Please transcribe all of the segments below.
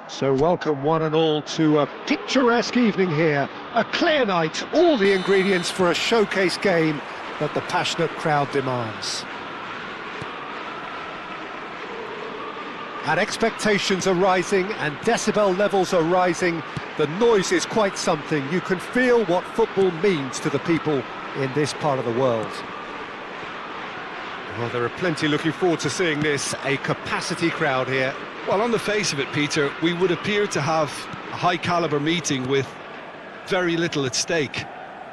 So welcome one and all to a picturesque evening here. A clear night, all the ingredients for a showcase game that the passionate crowd demands. And expectations are rising and decibel levels are rising. The noise is quite something. You can feel what football means to the people in this part of the world. Well, there are plenty looking forward to seeing this. A capacity crowd here. Well, on the face of it, Peter, we would appear to have a high-caliber meeting with very little at stake.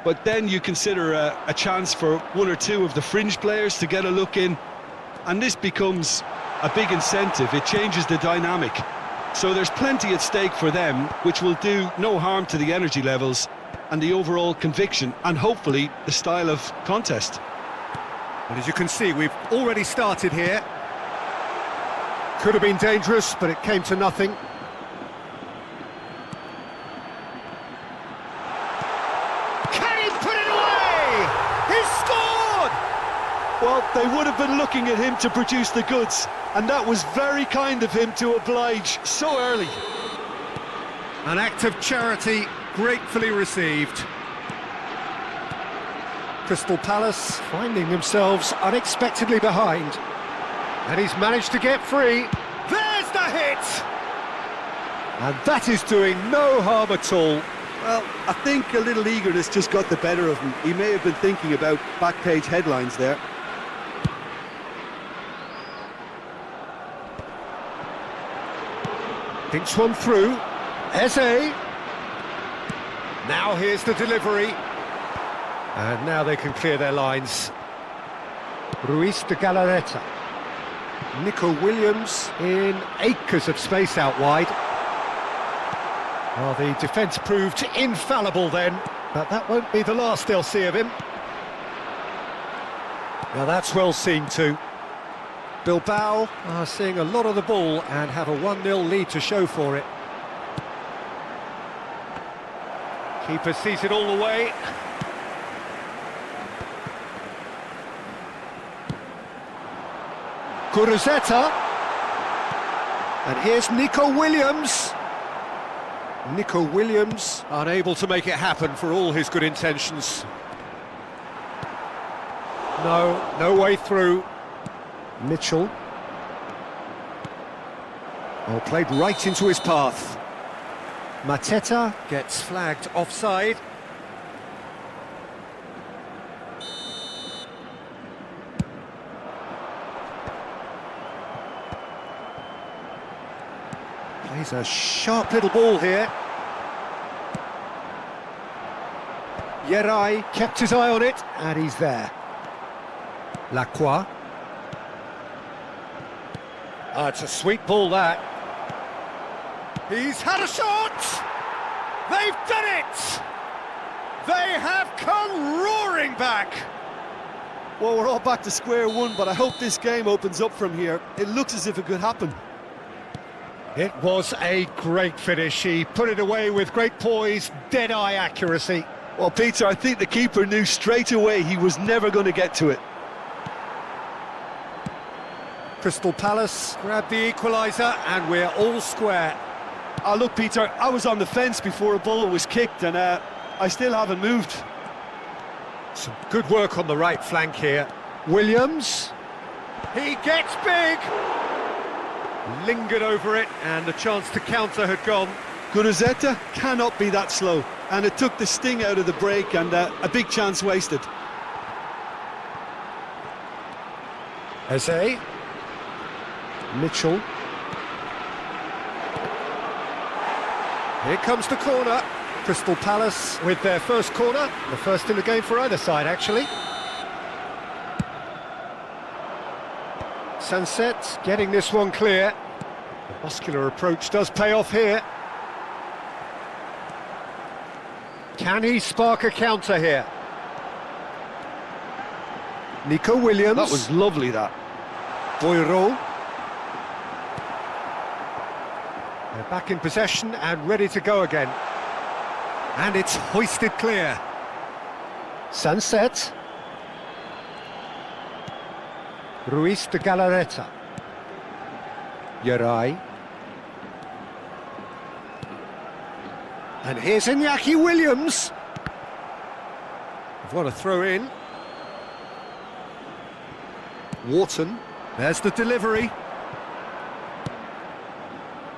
But then you consider a chance for one or two of the fringe players to get a look in, and this becomes a big incentive. It changes the dynamic. So there's plenty at stake for them, which will do no harm to the energy levels and the overall conviction, and hopefully the style of contest. And as you can see, we've already started here. Could have been dangerous, but it came to nothing. Can he put it away? He's scored! Well, they would have been looking at him to produce the goods, and that was very kind of him to oblige so early. An act of charity, gratefully received. Crystal Palace finding themselves unexpectedly behind. And he's managed to get free. There's the hit! And that is doing no harm at all. Well, I think a little eagerness just got the better of him. He may have been thinking about back-page headlines there. Thinks one through. Eze. Now here's the delivery. And now they can clear their lines. Ruiz de Galarreta. Nico Williams in acres of space out wide. Well, the defence proved infallible then, but that won't be the last they'll see of him. Now that's well seen too. Bilbao are seeing a lot of the ball and have a 1-0 lead to show for it. Keeper sees it all the way. Guruzzetta. And here's Nico Williams. Nico Williams unable to make it happen for all his good intentions. No way through. Mitchell. Oh, played right into his path. Mateta gets flagged offside. Plays a sharp little ball here. Yerai kept his eye on it, and he's there. Lacroix. Oh, it's a sweet ball, that. He's had a shot! They've done it! They have come roaring back! Well, we're all back to square one, but I hope this game opens up from here. It looks as if it could happen. It was a great finish. He put it away with great poise, dead-eye accuracy. Well, Peter, I think the keeper knew straight away he was never going to get to it. Crystal Palace grabbed the equaliser, and we're all square. Oh, look, Peter, I was on the fence before a ball was kicked, and I still haven't moved. Some good work on the right flank here. Williams. He gets big! Lingered over it, and the chance to counter had gone. Guruzzetta cannot be that slow, and it took the sting out of the break, and a big chance wasted. Eze. Mitchell. Here comes the corner. Crystal Palace with their first corner, the first in the game for either side, actually. Sunset getting this one clear. The muscular approach does pay off here. Can he spark a counter here? Nico Williams. That was lovely, that. Boiro. They're back in possession and ready to go again. And it's hoisted clear. Sunset. Ruiz de Galarreta. Yerai. And here's Iñaki Williams. What a throw in. Wharton, there's the delivery.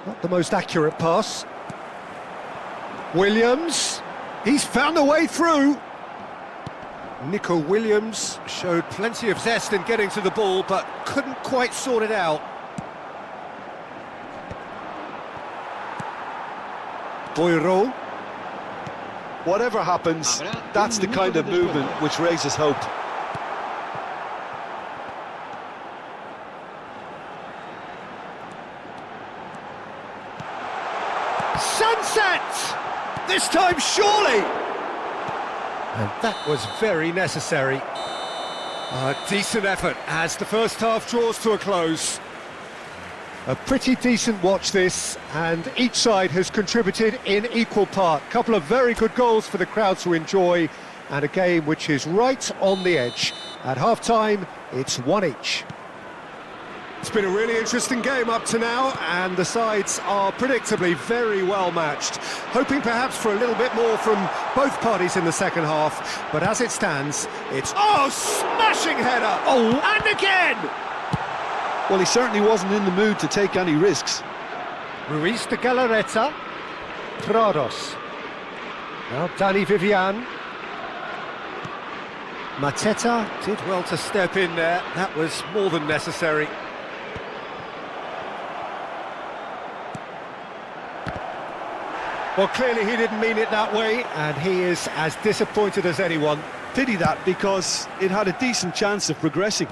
Not the most accurate pass. Williams, he's found a way through. Nico Williams showed plenty of zest in getting to the ball, but couldn't quite sort it out. Boiro. Whatever happens, that's the kind of movement which raises hope. Sunset! This time, surely! And that was very necessary. A decent effort as the first half draws to a close. A pretty decent watch this, and each side has contributed in equal part. Couple of very good goals for the crowd to enjoy, and a game which is right on the edge. At half-time, it's 1 each. It's been a really interesting game up to now, and the sides are predictably very well matched. Hoping perhaps for a little bit more from both parties in the second half, but as it stands, it's... Oh, smashing header! Oh, and again! Well, he certainly wasn't in the mood to take any risks. Ruiz de Galarreta, Prados. Now Dani Vivian. Mateta did well to step in there, that was more than necessary. Well, clearly he didn't mean it that way, and he is as disappointed as anyone. Pity that, because it had a decent chance of progressing.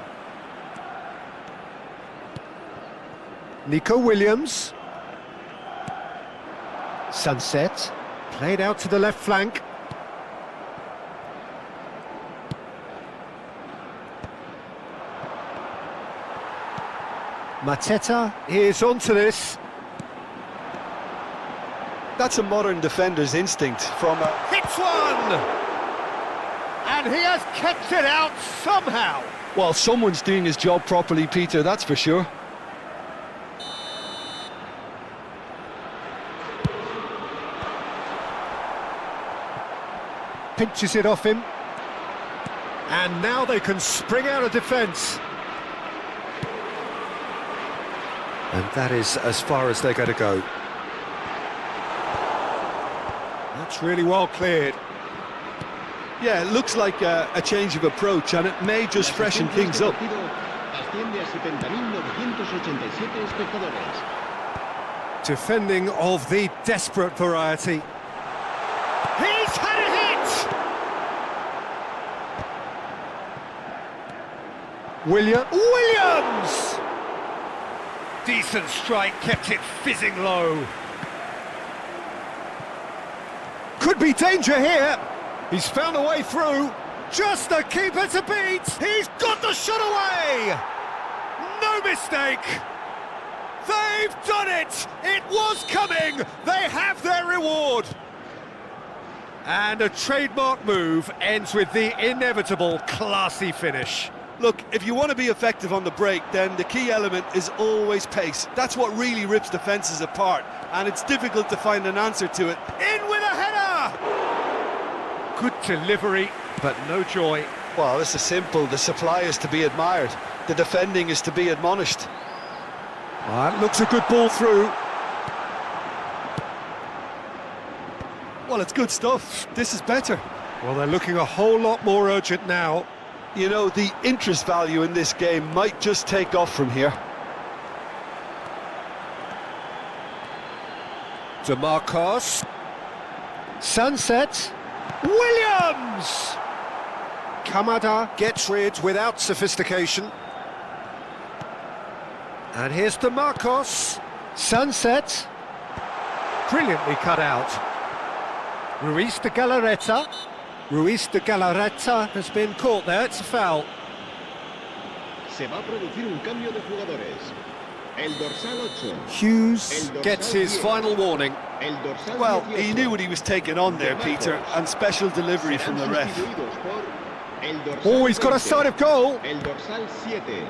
Nico Williams. Sunset. Played out to the left flank. Mateta is onto this. That's a modern defender's instinct from a... Hits one! And he has kept it out somehow. Well, someone's doing his job properly, Peter, that's for sure. Pinches it off him. And now they can spring out of defence. And that is as far as they're going to go. That's really well cleared. Yeah, it looks like a change of approach, and it may just freshen things up. Defending of the desperate variety. He's had a hit! Williams! Decent strike, kept it fizzing low. Could be danger here. He's found a way through. Just the keeper to beat. He's got the shot away. No mistake. They've done it. It was coming. They have their reward. And a trademark move ends with the inevitable classy finish. Look, if you want to be effective on the break, then the key element is always pace. That's what really rips defences apart, and it's difficult to find an answer to it. In with a header! Good delivery, but no joy. Well, this is simple. The supply is to be admired. The defending is to be admonished. That looks a good ball through. Well, it's good stuff. This is better. Well, they're looking a whole lot more urgent now. You know, the interest value in this game might just take off from here. DeMarcos. Sunset. Williams! Kamada gets rid without sophistication. And here's DeMarcos. Sunset. Brilliantly cut out. Ruiz de Galarreta. Ruiz de Galarreta has been caught there, it's a foul. Se va a producir un cambio de jugadores. El dorsal 8. Hughes gets his final warning. El dorsal Well, 18. he knew what he was taking on there, Peter, and special delivery from the ref. Sustituidos por el dorsal Oh, he's got a 20, sight of goal. El dorsal 7.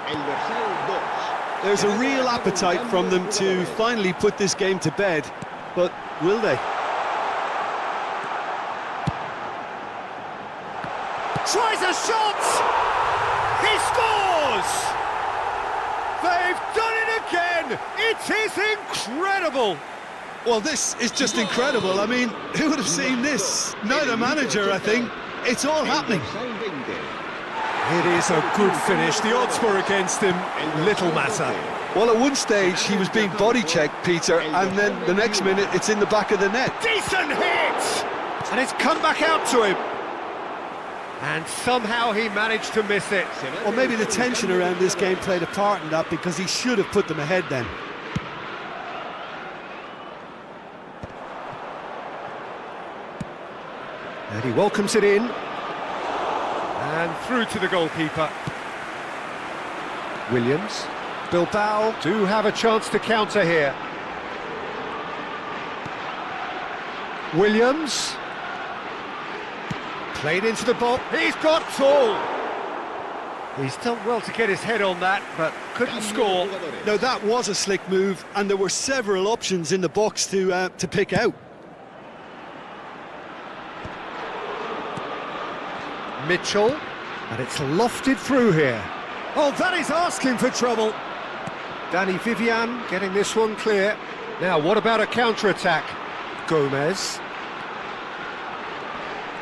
El dorsal 2. There's a real appetite from them to finally put this game to bed, but will they? tries a shot! He scores! They've done it again! It is incredible! Well, this is just incredible. I mean, who would have seen this? Neither manager, I think. It's all happening. It is a good finish. The odds were against him. Little matter. Well, at one stage, he was being body-checked, Peter, and then the next minute, it's in the back of the net. Decent hit! And it's come back out to him. And somehow he managed to miss it. Well, maybe the tension around this game played a part in that, because he should have put them ahead then. And he welcomes it in. And through to the goalkeeper. Williams. Bilbao do have a chance to counter here. Williams. Played into the box. He's got tall. He's done well to get his head on that, but couldn't score. No, that was a slick move, and there were several options in the box to pick out. Mitchell, and it's lofted through here. Oh, that is asking for trouble. Danny Vivian getting this one clear. Now, what about a counter-attack? Gomez.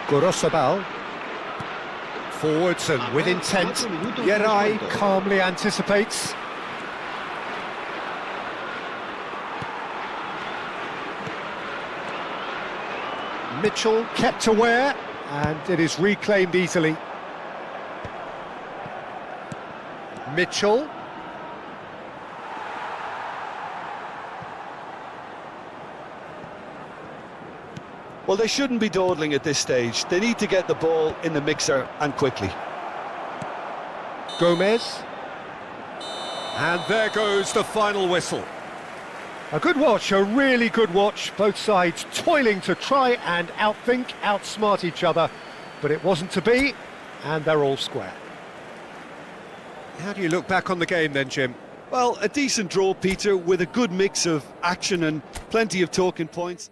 Gorosabal. Forwards and with intent. Yerai calmly anticipates. Mitchell kept aware, and it is reclaimed easily. Mitchell. Well, they shouldn't be dawdling at this stage. They need to get the ball in the mixer, and quickly. Gomez. And there goes the final whistle. A good watch, a really good watch. Both sides toiling to try and outthink, outsmart each other. But it wasn't to be, and they're all square. How do you look back on the game then, Jim? Well, a decent draw, Peter, with a good mix of action and plenty of talking points.